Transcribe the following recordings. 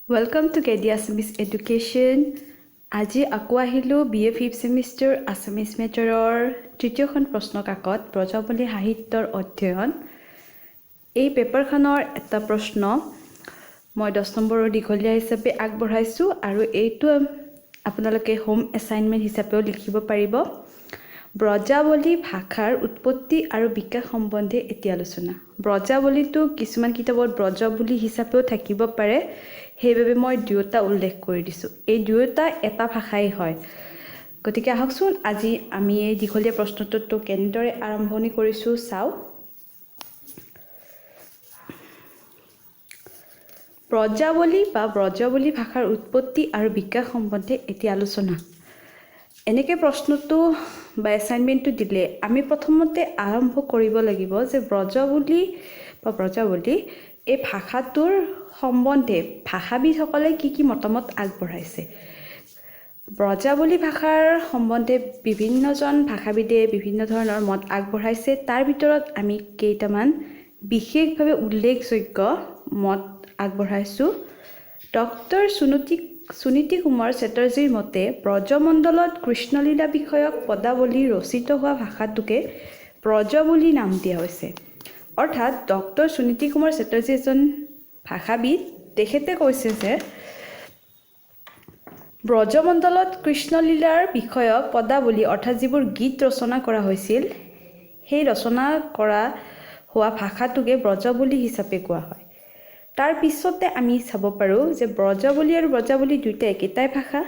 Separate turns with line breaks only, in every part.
Welcome to KD Assamese Education. আজি আকৌ আহিলোঁ BA 5th Semester Assamese Majorৰ তৃতীয়খন প্ৰশ্ন কাকত ব্ৰজাৱলী সাহিত্যৰ অধ্যয়ন। এই পেপাৰখনৰ এটা প্ৰশ্ন মই 10 নম্বৰৰ দীঘলীয়া হিচাপে আগবঢ়াইছোঁ আৰু এইটো আপোনালোকে হোম এছাইনমেণ্ট হিচাপেও লিখিব পাৰিব। ব্ৰজাৱলী ভাষাৰ উৎপত্তি আৰু বিকাশ সম্বন্ধে এটি আলোচনা। ব্ৰজাৱলীটো কিছুমান কিতাপত ব্ৰজাৱলী হিচাপেও থাকিব পাৰে, সেইবাবে মই দুয়োটা উল্লেখ কৰি দিছোঁ। এই দুয়োটা এটা ভাষাই হয়। গতিকে আহকচোন আজি আমি এই দীঘলীয়া প্ৰশ্নটোতো কেনেদৰে আৰম্ভণি কৰিছোঁ চাওঁ। ব্ৰজাৱলী বা ব্ৰজাৱলী ভাষাৰ উৎপত্তি আৰু বিকাশ সম্বন্ধে এটি আলোচনা। এনেকৈ প্ৰশ্নটো বা এছাইনমেণ্টটো দিলে আমি প্ৰথমতে আৰম্ভ কৰিব লাগিব যে ব্ৰজাৱলী এই ভাষাটোৰ সম্বন্ধে ভাষাবিদসকলে কি মতামত আগবঢ়াইছে। ব্ৰজাৱলী ভাষাৰ সম্বন্ধে বিভিন্নজন ভাষাবিদে বিভিন্ন ধৰণৰ মত আগবঢ়াইছে। তাৰ ভিতৰত আমি কেইটামান বিশেষভাৱে উল্লেখযোগ্য মত আগবঢ়াইছোঁ। ডক্টৰ সুনীতি কুমাৰ চেটাৰ্জীৰ মতে ব্ৰজমণ্ডলত কৃষ্ণলীলা বিষয়ক পদাৱলী ৰচিত হোৱা ভাষাটোকে ব্ৰজাৱলী নাম দিয়া হৈছে। অৰ্থাৎ ডক্টৰ সুনীতি কুমাৰ চেটাৰ্জী এজন ভাষাবিদ। তেখেতে কৈছে যে ব্ৰজমণ্ডলত কৃষ্ণলীলাৰ বিষয়ক পদাৱলী অৰ্থাৎ যিবোৰ গীত ৰচনা কৰা হৈছিল, সেই ৰচনা কৰা হোৱা ভাষাটোকে ব্ৰজাৱলী হিচাপে কোৱা হয়। তাৰ পিছতে আমি চাব পাৰোঁ যে ব্ৰজাৱলী আৰু ব্ৰজাৱলী দুয়োটা একেটাই ভাষা।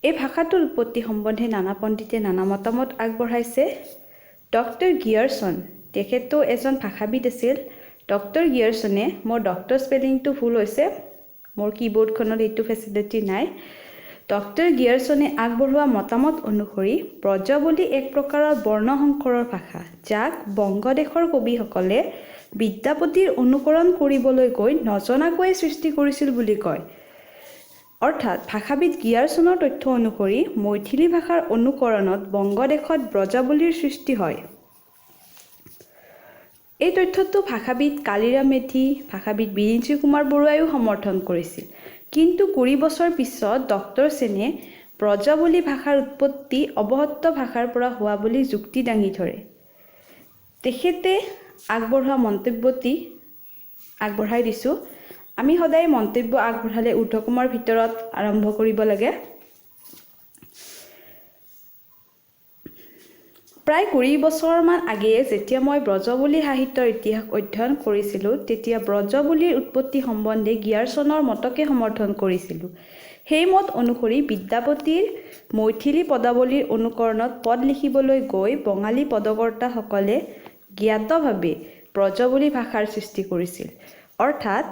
এই ভাষাটোৰ উৎপত্তি সম্বন্ধে নানা পণ্ডিতে নানা মতামত আগবঢ়াইছে। ডক্টৰ গিয়াৰছন তেখেতো এজন ভাষাবিদ আছিল। ডক্টৰ গিয়াৰছনে, মোৰ ডক্টৰ স্পেলিংটো ভুল হৈছে, মোৰ কীবৰ্ডখনত এইটো ফেচিলিটি নাই। ডক্টৰ গিয়াৰছনে আগবঢ়োৱা মতামত অনুসৰি ব্ৰজাৱলী এক প্ৰকাৰৰ বৰ্ণসংকৰৰ ভাষা, যাক বংগদেশৰ কবিসকলে বিদ্যাপতিৰ অনুকৰণ কৰিবলৈ গৈ নজনাকৈয়ে সৃষ্টি কৰিছিল বুলি কয়। অৰ্থাৎ ভাষাবিদ গিয়াৰছনৰ তথ্য অনুসৰি মৈথিলী ভাষাৰ অনুকৰণত বংগদেশত ব্ৰজাৱলীৰ সৃষ্টি হয়। এই তথ্যটো ভাষাবিদ কালিৰাম মেধি, ভাষাবিদ বিৰিঞ্চি কুমাৰ বৰুৱাইও সমৰ্থন কৰিছিল। কিন্তু 20 বছৰ পিছত ডক্টৰ সেনে ব্ৰজাৱলী ভাষাৰ উৎপত্তি অৱহট্ট ভাষাৰ পৰা হোৱা বুলি যুক্তি দাঙি ধৰে। তেখেতে আগবঢ়োৱা মন্তব্যটি আগবঢ়াই দিছোঁ। আমি সদায় মন্তব্য আগবঢ়ালে ঊৰ্ধ্বকমৰ ভিতৰত আৰম্ভ কৰিব লাগে। প্ৰায় 20 বছৰমান আগেয়ে যেতিয়া মই ব্ৰজাৱলী সাহিত্যৰ ইতিহাস অধ্যয়ন কৰিছিলোঁ, তেতিয়া ব্ৰজাৱলীৰ উৎপত্তি সম্বন্ধে গিয়াৰছনৰ মতকে সমৰ্থন কৰিছিলোঁ। সেই মত অনুসৰি বিদ্যাপতিৰ মৈথিলী পদাৱলীৰ অনুকৰণত পদ লিখিবলৈ গৈ বঙালী পদকৰ্তাসকলে জ্ঞাতভাৱে ব্ৰজাৱলী ভাষাৰ সৃষ্টি কৰিছিল। অৰ্থাৎ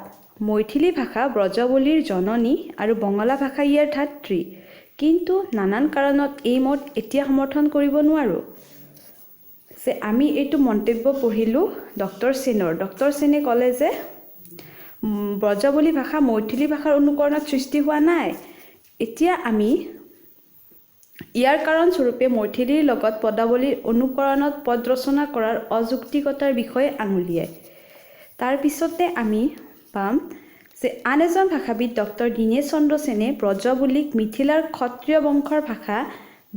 মৈথিলী ভাষা ব্ৰজাৱলীৰ জননী আৰু বঙলা ভাষা ইয়াৰ ধাত্ৰী। কিন্তু নানান কাৰণত এই মত এতিয়া সমৰ্থন কৰিব নোৱাৰোঁ। যে আমি এইটো মন্তব্য পঢ়িলোঁ ডক্টৰ সেনৰ। ডক্টৰ সেনে ক'লে যে ব্ৰজাৱলী ভাষা মৈথিলী ভাষাৰ অনুকৰণত সৃষ্টি হোৱা নাই। এতিয়া আমি ইয়াৰ কাৰণস্বৰূপে মৈথিলীৰ লগত পদাৱলীৰ অনুকৰণত পদ ৰচনা কৰাৰ অযৌক্তিকতাৰ বিষয়ে আঙুলিয়ায়। তাৰপিছতে আমি পাম যে আন এজন ভাষাবিদ ডক্টৰ দীনেশ চন্দ্ৰ সেনে ব্ৰজাৱলীক মিথিলাৰ ক্ষত্ৰিয় বংশৰ ভাষা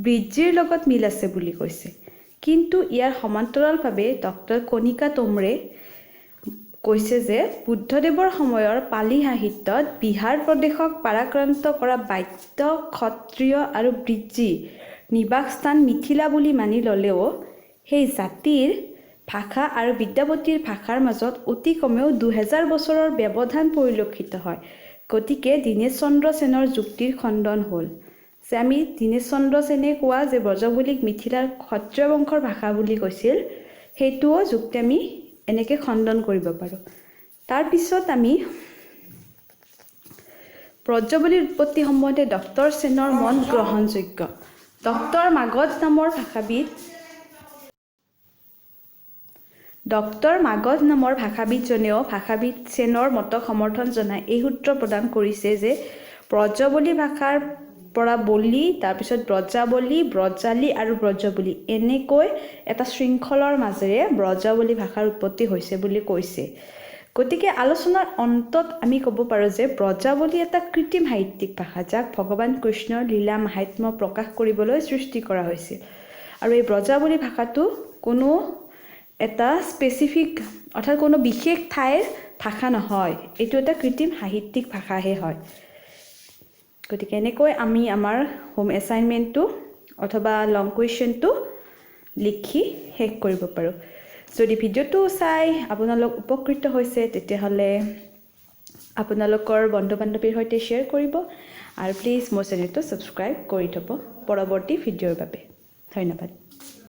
বৃজ্জিৰ লগত মিল আছে বুলি কৈছে। কিন্তু ইয়াৰ সমান্তৰালভাৱে ডক্টৰ কণিকা টোমৰে কৈছে যে বুদ্ধদেৱৰ সময়ৰ পালি সাহিত্যত বিহাৰ প্ৰদেশক পাৰাক্ৰান্ত কৰা বাত্য, ক্ষত্ৰিয় আৰু বৃজ্জি নিবাসস্থান মিথিলা বুলি মানি ল'লেও সেই জাতিৰ ভাষা আৰু বিদ্যাপতিৰ ভাষাৰ মাজত অতি কমেও 2000 বছৰৰ ব্যৱধান পৰিলক্ষিত হয়। গতিকে দীনেশ চন্দ্ৰ সেনৰ যুক্তিৰ খণ্ডন হ'ল। যে আমি দীনেশ চন্দ্ৰ সেনে কোৱা যে ব্ৰজাৱলীক মিথিলাৰ ক্ষত্ৰিয় বংশৰ ভাষা বুলি কৈছিল, সেইটোও যুক্তি আমি এনেকৈ খণ্ডন কৰিব পাৰোঁ। তাৰপিছত আমি ব্ৰজাৱলীৰ উৎপত্তি সম্বন্ধে ডক্টৰ সেনৰ মত গ্ৰহণযোগ্য। ডক্টৰ মাগধ নামৰ ভাষাবিদজনেও ভাষাবিদ সেনৰ মতক সমৰ্থন জনাই এই সূত্ৰ প্ৰদান কৰিছে যে ব্ৰজাৱলী ভাষাৰ পৰা বলি, তাৰপিছত ব্ৰজাৱলী, ব্ৰজালী আৰু ব্ৰজাৱলী এনেকৈ এটা শৃংখলৰ মাজেৰে ব্ৰজাৱলী ভাষাৰ উৎপত্তি হৈছে বুলি কৈছে। গতিকে আলোচনাৰ অন্তত আমি ক'ব পাৰোঁ যে ব্ৰজাৱলী এটা কৃত্ৰিম সাহিত্যিক ভাষা যাক ভগৱান কৃষ্ণৰ লীলা মাহাত্ম্য প্ৰকাশ কৰিবলৈ সৃষ্টি কৰা হৈছিল আৰু এই ব্ৰজাৱলী ভাষাটো কোনো এটা স্পেচিফিক অৰ্থাৎ কোনো বিশেষ ঠাইৰ ভাষা নহয় এইটো এটা কৃত্ৰিম সাহিত্যিক ভাষাহে হয় গতিকে এনেকৈ আমি আমাৰ হোম এছাইনমেণ্টটো অথবা লং কুৱেশ্যনটো লিখি শেষ কৰিব পাৰোঁ যদি ভিডিঅ'টো চাই আপোনালোক উপকৃত হৈছে তেতিয়াহ'লে আপোনালোকৰ বন্ধু বান্ধৱীৰ সৈতে শ্বেয়াৰ কৰিব আৰু প্লিজ মোৰ চেনেলটো ছাবস্ক্ৰাইব কৰি থ'ব পৰৱৰ্তী ভিডিঅ'ৰ বাবে ধন্যবাদ